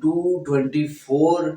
224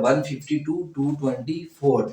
152 224।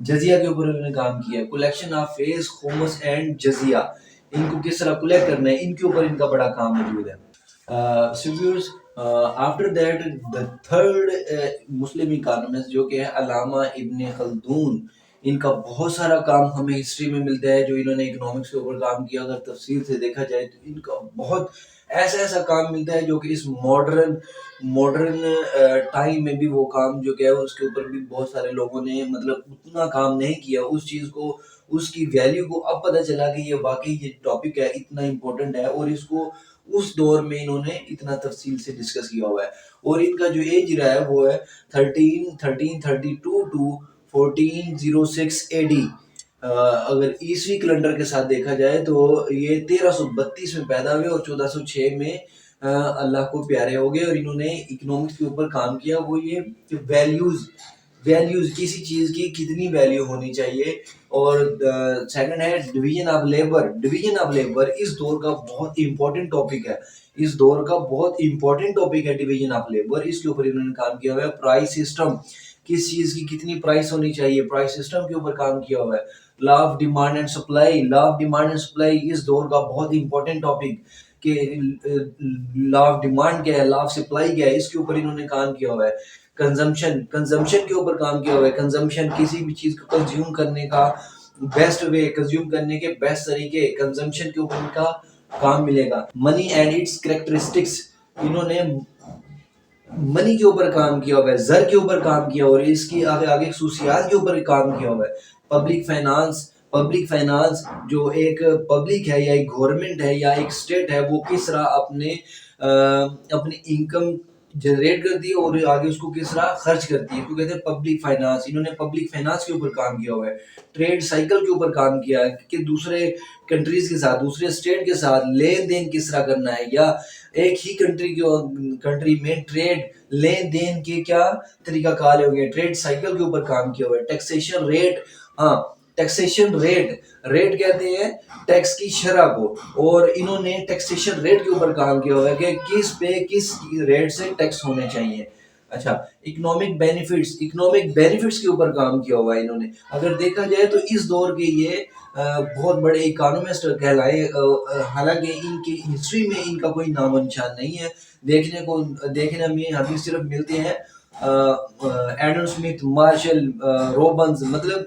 جزیہ کے اوپر انہوں نے کام کیا ہے، کلیکشن آف فیس خومس اینڈ جزیہ، ان کو کس طرح کلیکٹ کرنا ہے، ان کے اوپر ان کا بڑا کام موجود ہے. So viewers, after that the third Muslim economist جو کہ ہے علامہ ابن خلدون، ان کا بہت سارا کام ہمیں ہسٹری میں ملتا ہے جو انہوں نے اکنامکس کے اوپر کام کیا. اگر تفصیل سے دیکھا جائے تو ان کا بہت ایسا کام ملتا ہے جو کہ اس ماڈرن ٹائم میں بھی وہ کام جو کہ ہے اس کے اوپر بھی بہت سارے لوگوں نے مطلب اتنا کام نہیں کیا اس چیز کو، اس کی ویلیو کو اب پتہ چلا کہ یہ واقعی یہ ٹاپک ہے اتنا امپورٹنٹ ہے، اور اس کو اس دور میں انہوں نے اتنا تفصیل سے ڈسکس کیا ہوا ہے. اور ان کا جو ایج رہا ہے وہ ہے 1332 ٹو 1406 اے ڈی. اگر عیسوی کیلنڈر کے ساتھ دیکھا جائے تو یہ 1332 میں پیدا ہوئے اور 1406 میں اللہ کو پیارے ہو گئے. اور انہوں نے اکنامکس کے اوپر کام کیا، وہ یہ کہ ویلیوز کسی چیز کی کتنی ویلیو ہونی چاہیے. اور سیکنڈ ہے ڈویژن آف لیبر اس دور کا بہت امپورٹنٹ ٹاپک ہے، ڈویژن آف لیبر، اس کے اوپر انہوں نے کام کیا ہوا ہے. پرائس سسٹم، کس چیز کی کتنی پرائس ہونی چاہیے، پرائس سسٹم کے اوپر کام کیا ہوا ہے. Law of demand and supply اس دور کا بہت امپورٹنٹ ٹاپک کہ لا آف ڈیمانڈ کیا ہے، لا آف سپلائی کیا ہے، اس کے اوپر انہوں نے کام کیا ہوا ہے. کنزمپشن کے اوپر کام کیا ہوا ہے. کنزمپشن کسی بھی چیز کو کنزیوم کرنے کا بیسٹ وے، کنزیوم کرنے کے بیسٹ طریقے، کنزمپشن کے اوپر ان کا کام ملے گا. منی اینڈ اٹس کریکٹرسٹکس، انہوں نے منی کے اوپر کام کیا ہوا ہے، زر کے اوپر کام کیا اور اس کی آگے خصوصیات کے اوپر کام کیا ہوا ہے. پبلک فائنانس جو ایک پبلک ہے یا ایک گورنمنٹ ہے یا ایک اسٹیٹ ہے، وہ کس طرح اپنی انکم جنریٹ کرتی ہے اور آگے اس کو کس طرح خرچ کرتی ہے، تو کہتے ہیں پبلک فائنانس. انہوں نے پبلک فائنانس کے اوپر کام کیا ہوا ہے. ٹریڈ سائیکل کے اوپر کام کیا ہے کہ دوسرے کنٹریز کے ساتھ، دوسرے اسٹیٹ کے ساتھ لین دین کس طرح کرنا ہے، یا ایک ہی کنٹری میں ٹریڈ لین دین کے کیا طریقہ کار ہو گئے. ٹریڈ سائیکل کے اوپر کام کیا ہوا ہے. ٹیکسیشن ریٹ، ٹیکسیشن ریٹ کہتے ہیں ٹیکس کی شرح کو، اور انہوں نے ٹیکسیشن ریٹ کے اوپر کام کیا ہوا ہے کہ کس ریٹ سے ٹیکس ہونے چاہیے. اچھا، اکنامک بینیفٹس کے اوپر کام کیا ہوا ہے انہوں نے. اگر دیکھا جائے تو اس دور کے یہ بہت بڑے اکانومسٹ کہلائے، حالانکہ ان کی ہسٹری میں ان کا کوئی نام و نشان نہیں ہے. دیکھنے میں ابھی صرف ملتے ہیں ایڈم اسمتھ، مارشل، روبنز، مطلب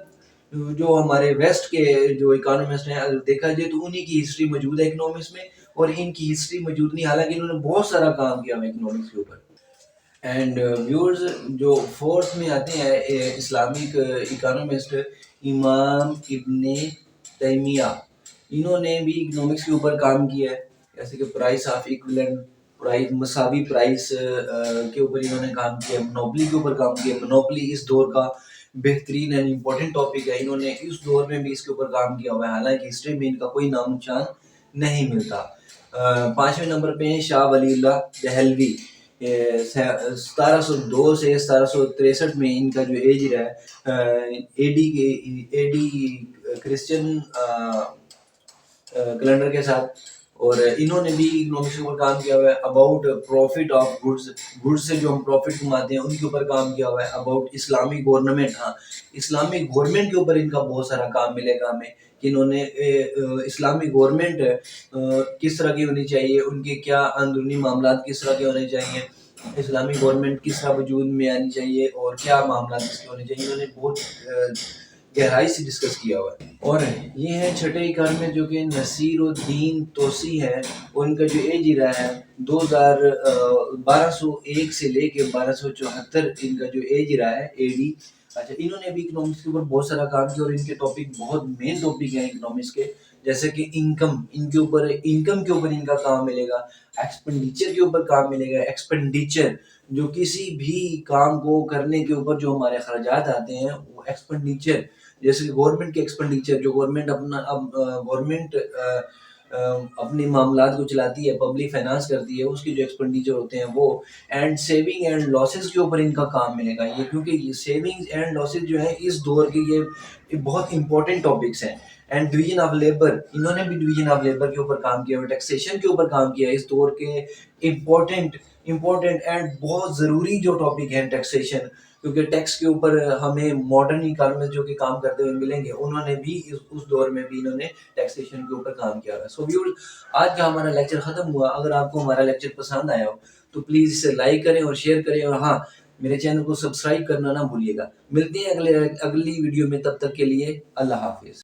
جو ہمارے ویسٹ کے جو اکانومسٹ ہیں. اگر دیکھا جائے تو انہی کی ہسٹری موجود ہے اکنامکس میں، اور ان کی ہسٹری موجود نہیں، حالانکہ انہوں نے بہت سارا کام کیا ہے اکنامکس کے اوپر. اینڈ ویورز، جو فورتھ میں آتے ہیں اسلامک اکانومسٹ امام ابن تیمیہ، انہوں نے بھی اکنامکس کے اوپر کام کیا ہے. جیسے کہ پرائس آف ایکویلنٹ پرائس، مساوی پرائس کے اوپر انہوں نے کام کیا. منوپلی کے اوپر کام کیا. منوپلی اس دور کا بہترین اینڈ امپورٹنٹ ٹاپک ہے. انہوں نے اس دور میں بھی اس کے اوپر کام کیا ہوا ہے، حالانکہ ہسٹری میں ان کا کوئی نام نشان نہیں ملتا. پانچویں نمبر پہ ہیں شاہ ولی اللہ دہلوی. 1702 سے 1763 میں ان کا جو ایج رہا ہے اے ڈی کرسچن کیلنڈر کے ساتھ. اور انہوں نے بھی اکنامکس کے اوپر کام کیا ہوا ہے. اباؤٹ پروفٹ آف گڈس سے جو ہم پروفٹ کماتے ہیں ان کے اوپر کام کیا ہوا ہے. About Islamic government, Islamic government کے اوپر ان کا بہت سارا کام ملے گا ہمیں کہ انہوں نے اسلامک گورنمنٹ کس طرح کی ہونی چاہیے، ان کے کیا اندرونی معاملات کس طرح کے ہونے چاہیے، اسلامک گورنمنٹ کس طرح وجود میں آنی چاہیے اور کیا معاملات اس کے ہونے چاہیے. انہوں نے بہت گہرائی سے ڈسکس کیا ہوا ہے. اور یہ ہے چھٹے اکانومسٹ جو کہ نصیر الدین توسی ہے، اور ان کا جو ایج رہا ہے 1201 سے لے کے 1274 ان کا جو ایج رہا ہے اے ڈی. اچھا، انہوں نے بھی اکنامکس کے اوپر بہت سارا کام کیا، اور ان کے ٹاپک بہت مین ٹاپک ہیں اکنامکس کے، جیسے کہ انکم کے اوپر ان کا کام ملے گا. ایکسپینڈیچر کے اوپر کام ملے گا. ایکسپینڈیچر جو کسی بھی کام کو کرنے کے اوپر جو ہمارے خرچات آتے ہیں وہ ایکسپینڈیچر، جیسے کہ گورنمنٹ کے ایکسپینڈیچر جو گورنمنٹ اپنے معاملات کو چلاتی ہے، پبلک فائنانس کرتی ہے، اس کے جو ایکسپینڈیچر ہوتے ہیں وہ. اینڈ سیونگ اینڈ لاسز کے اوپر ان کا کام ملے گا. یہ کیونکہ یہ سیونگ اینڈ لاسز جو ہیں اس دور کے یہ بہت امپورٹنٹ ٹاپکس ہیں. اینڈ ڈویژن آف لیبر، انہوں نے بھی ڈویژن آف لیبر کے اوپر کام کیا. ٹیکسیشن کے اوپر کام کیا. اس دور کے امپورٹنٹ اینڈ بہت ضروری جو ٹاپک ہیں ٹیکسیشن. کیونکہ ٹیکس کے اوپر ہمیں ماڈرن اکانومسٹ جو کہ کام کرتے ہوئے ملیں گے، انہوں نے بھی اس دور میں بھی انہوں نے ٹیکسیشن کے اوپر کام کیا ہے. سو ویورز، آج کا ہمارا لیکچر ختم ہوا. اگر آپ کو ہمارا لیکچر پسند آیا ہو تو پلیز اسے لائک کریں اور شیئر کریں، اور ہاں، میرے چینل کو سبسکرائب کرنا نہ بھولیے گا. ملتے ہیں اگلی ویڈیو میں، تب تک کے لیے اللہ حافظ.